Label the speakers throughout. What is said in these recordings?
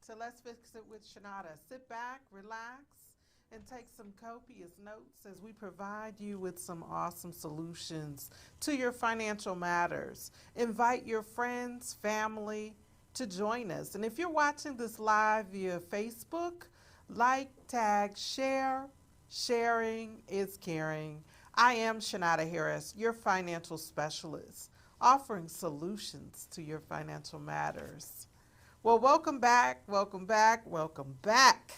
Speaker 1: So let's fix it with Shanada. Sit back, relax, and take some copious notes as we provide you with some awesome solutions to your financial matters. Invite your friends, family to join us. And if you're watching this live via Facebook, like, tag, share. Sharing is caring. I am Shanada Harris, your financial specialist, offering solutions to your financial matters. Well, welcome back, welcome back, welcome back.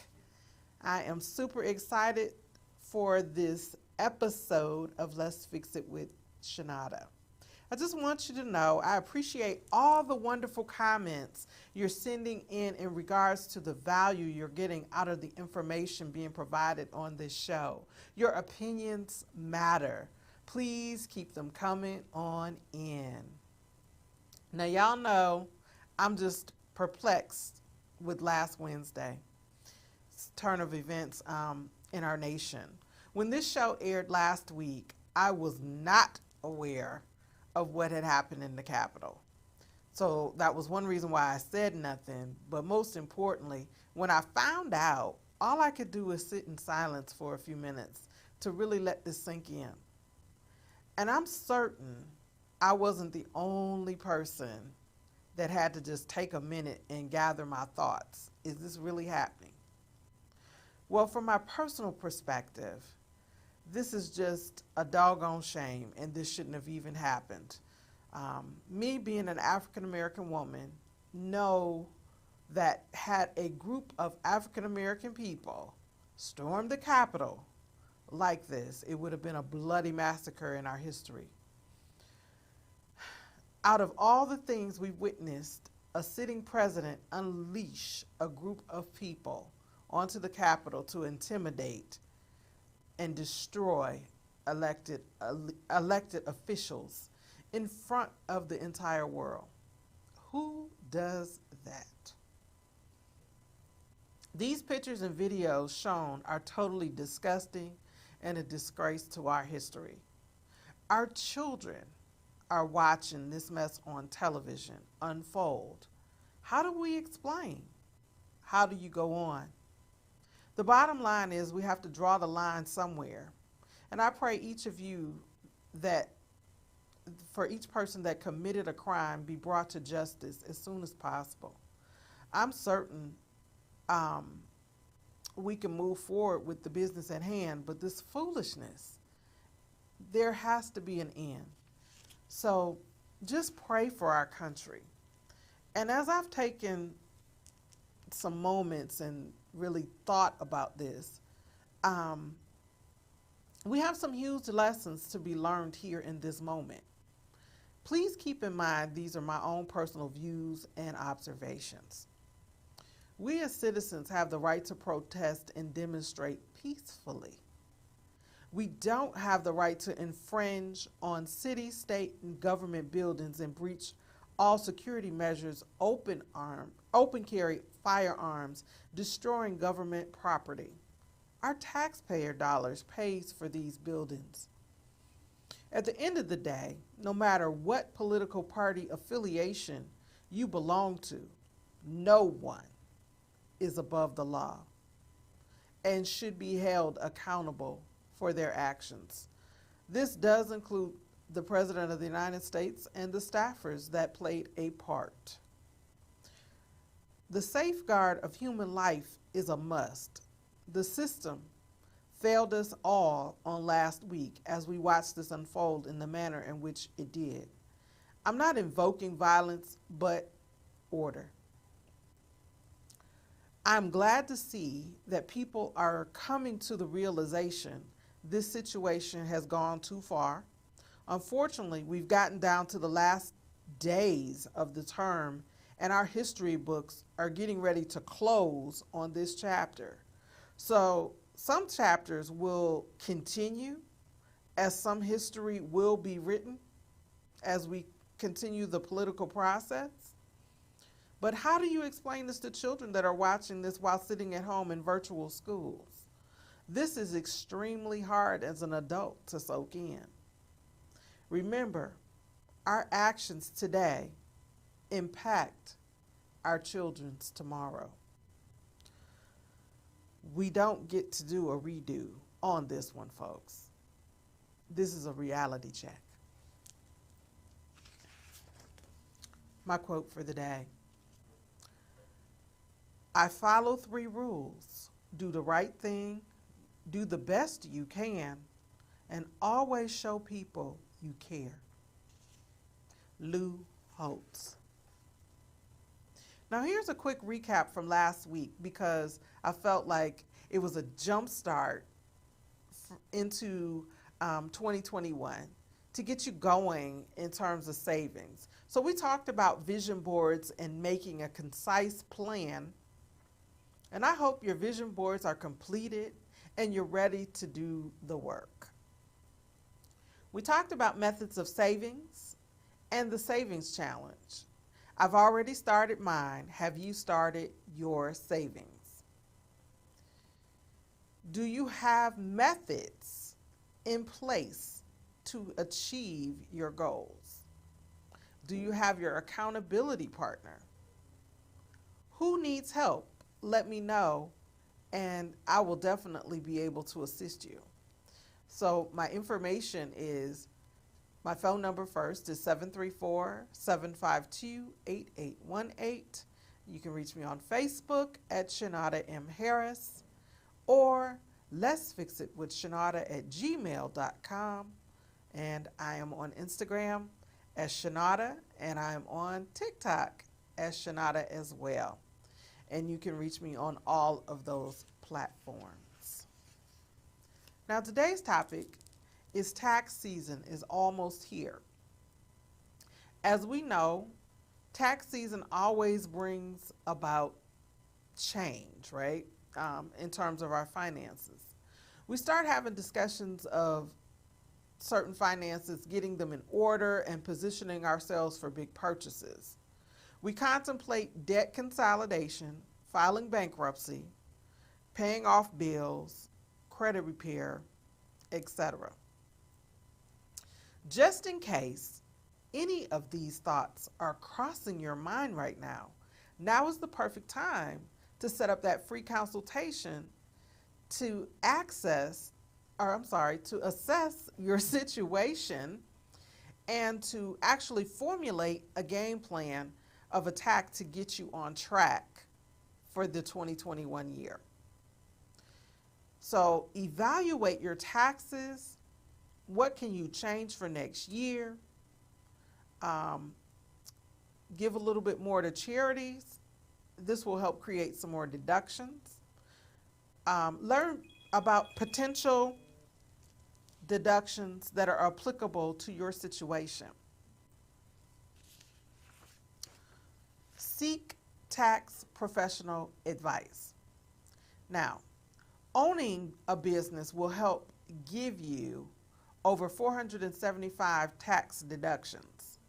Speaker 1: I am super excited for this episode of Let's Fix It with Shanada. I just want you to know I appreciate all the wonderful comments you're sending in regards to the value you're getting out of the information being provided on this show. Your opinions matter. Please keep them coming on in. Now, y'all know I'm just perplexed with last Wednesday's turn of events in our nation. When this show aired last week, I was not aware of what had happened in the Capitol. So that was one reason why I said nothing. But most importantly, when I found out, all I could do was sit in silence for a few minutes to really let this sink in. And I'm certain I wasn't the only person that had to just take a minute and gather my thoughts. Is this really happening? Well, from my personal perspective, this is just a doggone shame, and this shouldn't have even happened. Me being an African-American woman, know that had a group of African-American people storm the Capitol like this, it would have been a bloody massacre in our history. Out of all the things we witnessed, a sitting president unleash a group of people onto the Capitol to intimidate and destroy elected officials in front of the entire world. Who does that? These pictures and videos shown are totally disgusting and a disgrace to our history. Our children are watching this mess on television unfold. How do we explain? How do you go on? The bottom line is we have to draw the line somewhere. And I pray each of you that for each person that committed a crime be brought to justice as soon as possible. I'm certain we can move forward with the business at hand, but this foolishness, there has to be an end. So just pray for our country. And as I've taken some moments and really thought about this, we have some huge lessons to be learned here in this moment. Please keep in mind these are my own personal views and observations. We as citizens have the right to protest and demonstrate peacefully. We don't have the right to infringe on city, state, and government buildings and breach all security measures, open carry firearms, destroying government property. Our taxpayer dollars pays for these buildings. At the end of the day, no matter what political party affiliation you belong to, no one is above the law and should be held accountable for their actions. This does include the President of the United States and the staffers that played a part. The safeguard of human life is a must. The system failed us all on last week as we watched this unfold in the manner in which it did. I'm not invoking violence, but order. I'm glad to see that people are coming to the realization this situation has gone too far. Unfortunately, we've gotten down to the last days of the term, and our history books are getting ready to close on this chapter. So some chapters will continue, as some history will be written as we continue the political process. But how do you explain this to children that are watching this while sitting at home in virtual schools? This is extremely hard as an adult to soak in. Remember, our actions today impact our children's tomorrow. We don't get to do a redo on this one, folks. This is a reality check. My quote for the day: I follow 3 rules. Do the right thing, do the best you can, and always show people you care. Lou Holtz. Now here's a quick recap from last week, because I felt like it was a jump start into 2021 to get you going in terms of savings. So we talked about vision boards and making a concise plan. And I hope your vision boards are completed and you're ready to do the work. We talked about methods of savings and the savings challenge. I've already started mine. Have you started your savings? Do you have methods in place to achieve your goals? Do you have your accountability partner? Who needs help? Let me know, and I will definitely be able to assist you. So my information is, my phone number first is 734-752-8818. You can reach me on Facebook at Shanada M. Harris, or Let's Fix It with Shanada at gmail.com. And I am on Instagram as Shanada, and I am on TikTok as Shanada as well. And you can reach me on all of those platforms. Now today's topic is tax season is almost here. As we know, tax season always brings about change, right? In terms of our finances. We start having discussions of certain finances, getting them in order and positioning ourselves for big purchases. We contemplate debt consolidation, filing bankruptcy, paying off bills, credit repair, etc. Just in case any of these thoughts are crossing your mind right now, now is the perfect time to set up that free consultation to assess your situation and to actually formulate a game plan of attack to get you on track for the 2021 year. So evaluate your taxes. What can you change for next year? Give a little bit more to charities. This will help create some more deductions. Learn about potential deductions that are applicable to your situation. Seek tax professional advice. Now, owning a business will help give you over 475 tax deductions.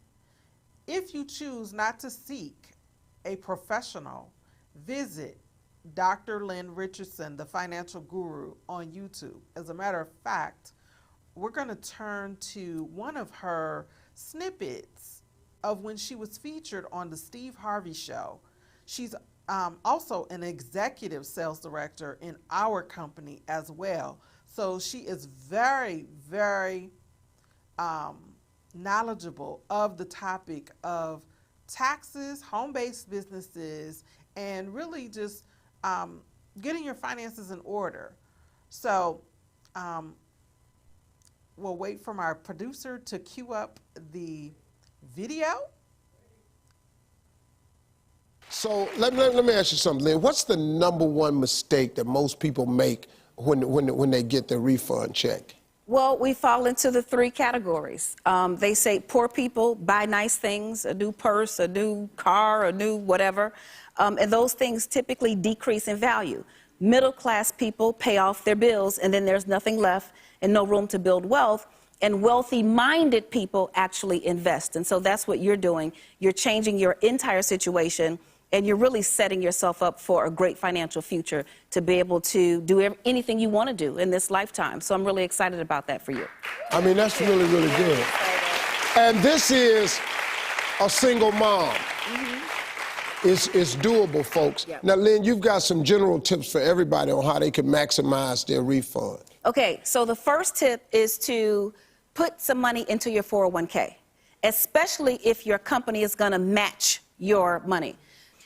Speaker 1: If you choose not to seek a professional, visit Dr. Lynn Richardson, the financial guru, on YouTube. As a matter of fact, we're going to turn to one of her snippets of when she was featured on the Steve Harvey Show. She's also an executive sales director in our company as well. So she is very, very knowledgeable of the topic of taxes, home-based businesses, and really just getting your finances in order. So we'll wait from our producer to cue up the video.
Speaker 2: So let me ask you something, Lynn. What's the number one mistake that most people make when they get their refund check?
Speaker 3: Well, we fall into the 3 categories. They say poor people buy nice things, a new purse, a new car, a new whatever, and those things typically decrease in value. Middle-class people pay off their bills, and then there's nothing left and no room to build wealth. And wealthy-minded people actually invest. And so that's what you're doing. You're changing your entire situation, and you're really setting yourself up for a great financial future to be able to do anything you want to do in this lifetime. So I'm really excited about that for you.
Speaker 2: I mean, that's really, really good. And this is a single mom. It's doable, folks.
Speaker 3: Yep.
Speaker 2: Now, Lynn, you've got some general tips for everybody on how they can maximize their refund.
Speaker 3: Okay, so the first tip is to put some money into your 401k, especially if your company is going to match your money.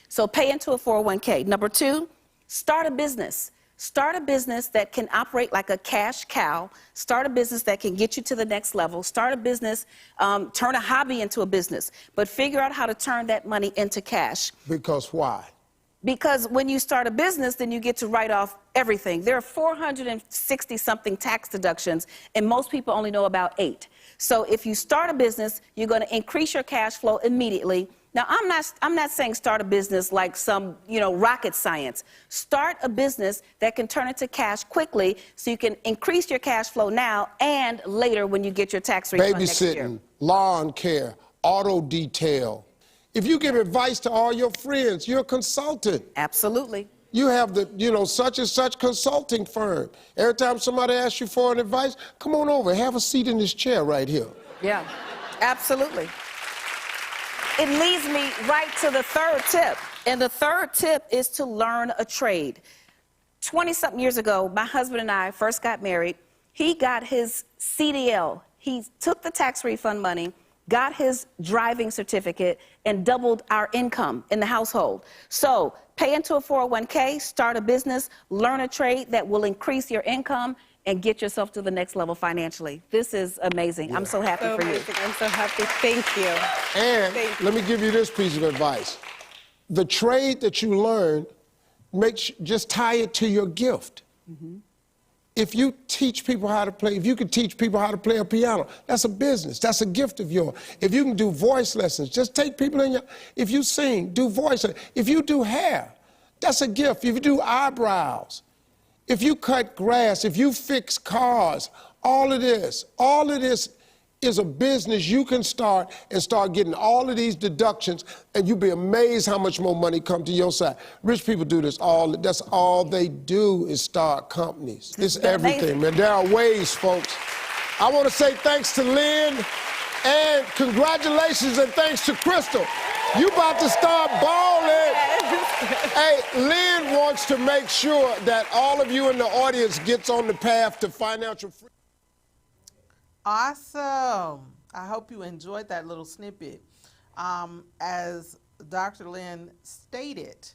Speaker 3: So pay into a 401k. Number 2, start a business. Start a business that can operate like a cash cow. Start a business that can get you to the next level. Start a business, turn a hobby into a business, but figure out how to turn that money into cash.
Speaker 2: Because why?
Speaker 3: Because when you start a business, then you get to write off everything. There are 460-something tax deductions, and most people only know about 8. So if you start a business, you're going to increase your cash flow immediately. Now, I'm not saying start a business like some, rocket science. Start a business that can turn into cash quickly so you can increase your cash flow now and later when you get your tax refund next year.
Speaker 2: Babysitting, lawn care, auto detail. If you give advice to all your friends, you're a consultant.
Speaker 3: Absolutely.
Speaker 2: You have the, such and such consulting firm. Every time somebody asks you for an advice, come on over, have a seat in this chair right here.
Speaker 3: Yeah, absolutely. It leads me right to the 3rd tip. And the 3rd tip is to learn a trade. 20-something years ago, my husband and I first got married. He got his CDL. He took the tax refund money, got his driving certificate, and doubled our income in the household. So pay into a 401k, start a business, learn a trade that will increase your income, and get yourself to the next level financially. This is amazing. Yeah. I'm so happy for you.
Speaker 4: I'm so happy. Thank you.
Speaker 2: And let me give you this piece of advice. The trade that you learn, just tie it to your gift. If you teach people how to play, if you can teach people how to play a piano, that's a business. That's a gift of yours. If you can do voice lessons, just take people in if you sing, do voice. If you do hair, that's a gift. If you do eyebrows, if you cut grass, if you fix cars, all of this is a business you can start and start getting all of these deductions, and you'll be amazed how much more money comes to your side. Rich people do this that's all they do is start companies. It's everything, man. There are ways, folks. I want to say thanks to Lynn, and congratulations and thanks to Crystal. You about to start balling. Hey, Lynn wants to make sure that all of you in the audience gets on the path to financial freedom.
Speaker 1: Awesome. I hope you enjoyed that little snippet. As Dr. Lynn stated,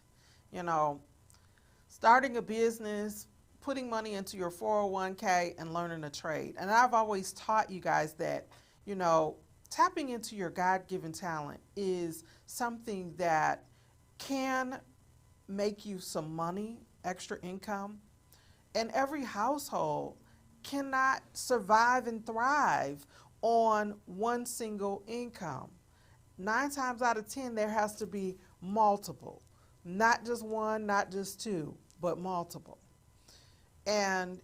Speaker 1: starting a business, putting money into your 401k, and learning a trade. And I've always taught you guys that, tapping into your God-given talent is something that can make you some money, extra income. And every household cannot survive and thrive on one single income. 9 times out of 10, there has to be multiple. Not just one, not just 2, but multiple. And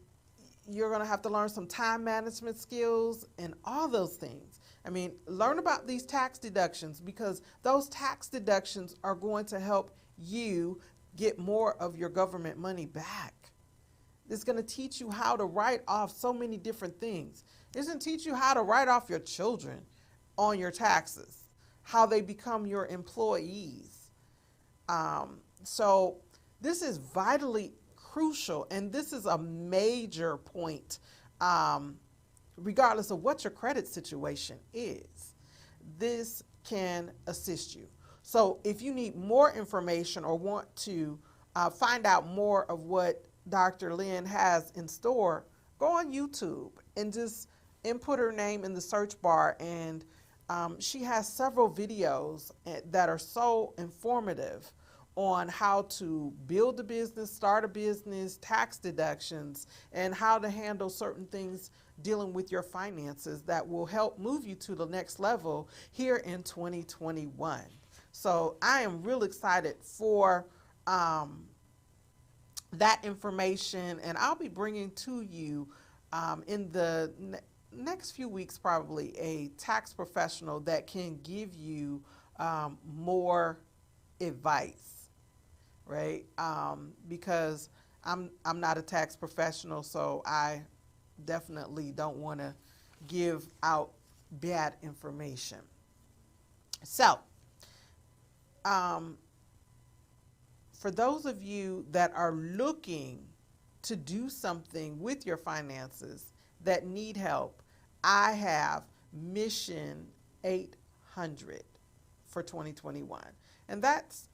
Speaker 1: you're going to have to learn some time management skills and all those things. I mean, learn about these tax deductions, because those tax deductions are going to help you get more of your government money back. It's going to teach you how to write off so many different things. It's going to teach you how to write off your children on your taxes, how they become your employees. So this is vitally crucial, and this is a major point, regardless of what your credit situation is. This can assist you. So if you need more information or want to find out more of what Dr. Lynn has in store, go on YouTube and just input her name in the search bar, and she has several videos that are so informative on how to build a business, start a business, tax deductions, and how to handle certain things dealing with your finances that will help move you to the next level here in 2021. So I am real excited for that information, and I'll be bringing to you in the next few weeks probably a tax professional that can give you more advice, right? Because I'm not a tax professional, so I definitely don't want to give out bad information. So, for those of you that are looking to do something with your finances that need help, I have Mission 800 for 2021. And that's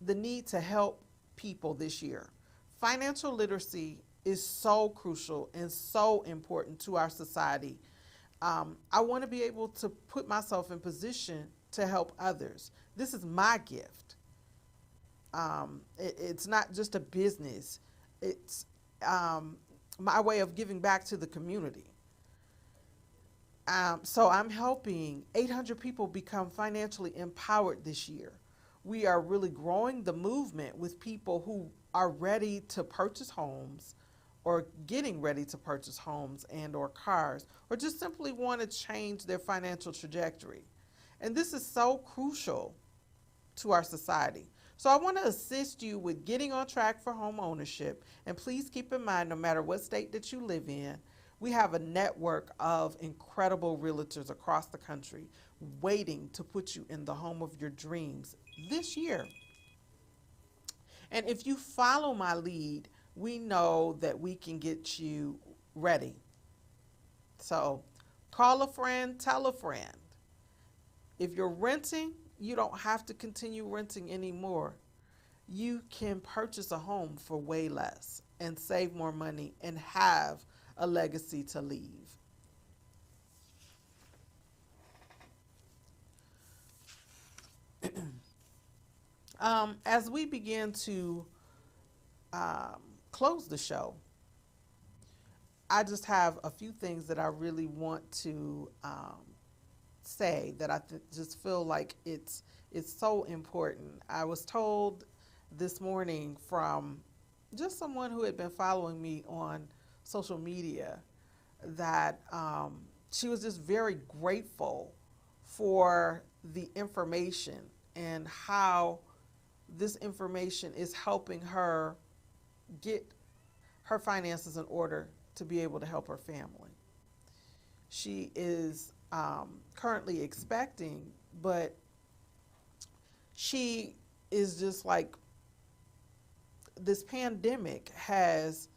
Speaker 1: the need to help people this year. Financial literacy is so crucial and so important to our society. I want to be able to put myself in position to help others. This is my gift. It's not just a business. It's my way of giving back to the community. So I'm helping 800 people become financially empowered this year. We are really growing the movement with people who are ready to purchase homes or getting ready to purchase homes and or cars, or just simply want to change their financial trajectory. And this is so crucial to our society. So I want to assist you with getting on track for home ownership. And please keep in mind, no matter what state that you live in, we have a network of incredible realtors across the country waiting to put you in the home of your dreams this year. And if you follow my lead, we know that we can get you ready. So call a friend, tell a friend. If you're renting, you don't have to continue renting anymore. You can purchase a home for way less and save more money and have a legacy to leave. As we begin to close the show, I just have a few things that I really want to say that I just feel like it's so important. I was told this morning from just someone who had been following me on social media that she was just very grateful for the information and how this information is helping her get her finances in order to be able to help her family. She is currently expecting, but she is just like, this pandemic has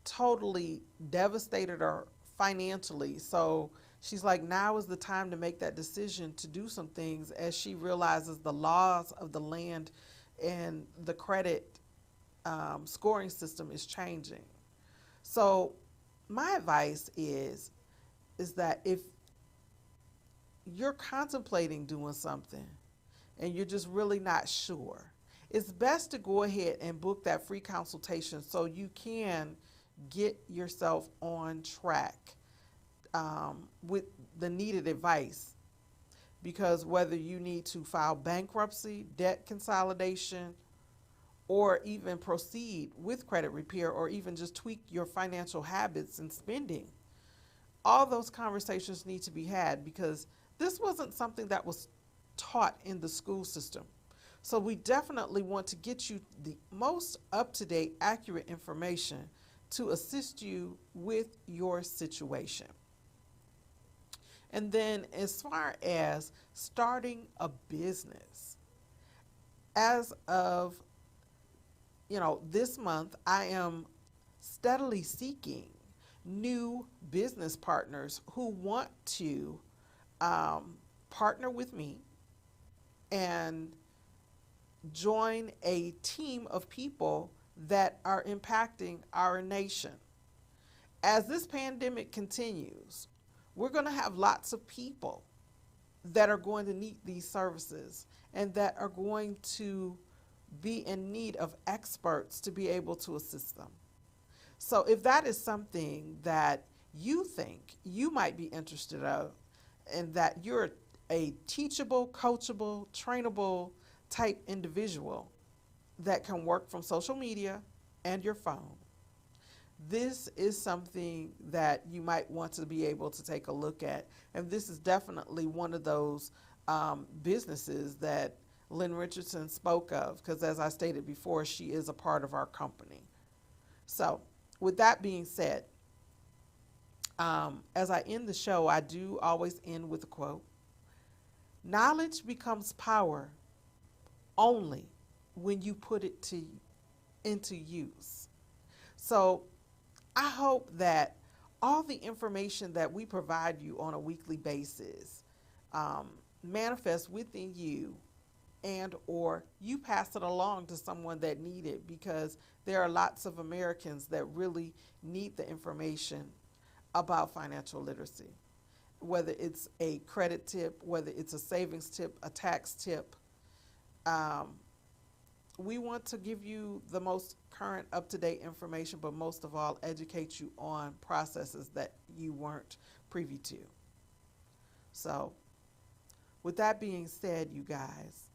Speaker 1: totally devastated her financially. So she's like, now is the time to make that decision to do some things as she realizes the laws of the land and the credit scoring system is changing. So my advice is that if you're contemplating doing something and you're just really not sure, it's best to go ahead and book that free consultation so you can get yourself on track with the needed advice. Because whether you need to file bankruptcy, debt consolidation, or even proceed with credit repair, or even just tweak your financial habits and spending, all those conversations need to be had, because this wasn't something that was taught in the school system. So we definitely want to get you the most up-to-date, accurate information to assist you with your situation. And then as far as starting a business, as of this month, I am steadily seeking new business partners who want to partner with me and join a team of people that are impacting our nation. As this pandemic continues, we're going to have lots of people that are going to need these services and that are going to be in need of experts to be able to assist them. So if that is something that you think you might be interested in, and that you're a teachable, coachable, trainable type individual that can work from social media and your phone, this is something that you might want to be able to take a look at. And this is definitely one of those businesses that Lynn Richardson spoke of, because as I stated before, she is a part of our company. So with that being said, as I end the show, I do always end with a quote. Knowledge becomes power only when you put it into use. So I hope that all the information that we provide you on a weekly basis manifests within you, and or you pass it along to someone that need it, because there are lots of Americans that really need the information about financial literacy, whether it's a credit tip, whether it's a savings tip, a tax tip. We want to give you the most current, up-to-date information, but most of all, educate you on processes that you weren't privy to. So with that being said, you guys,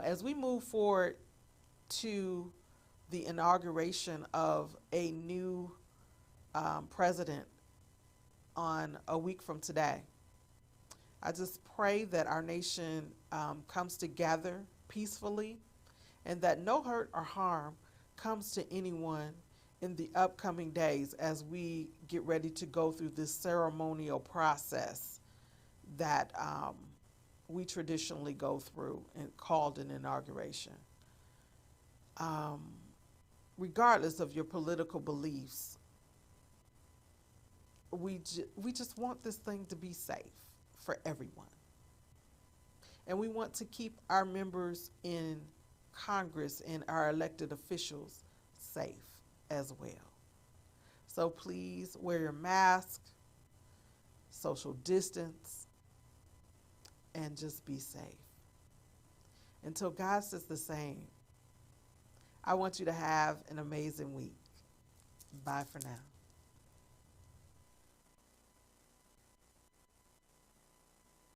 Speaker 1: as we move forward to the inauguration of a new president on a week from today, I just pray that our nation comes together peacefully, and that no hurt or harm comes to anyone in the upcoming days as we get ready to go through this ceremonial process that we traditionally go through and called an inauguration. Regardless of your political beliefs, we just want this thing to be safe for everyone. And we want to keep our members in Congress and our elected officials safe as well. So please wear your mask, social distance, and just be safe. Until God says the same, I want you to have an amazing week. Bye for now.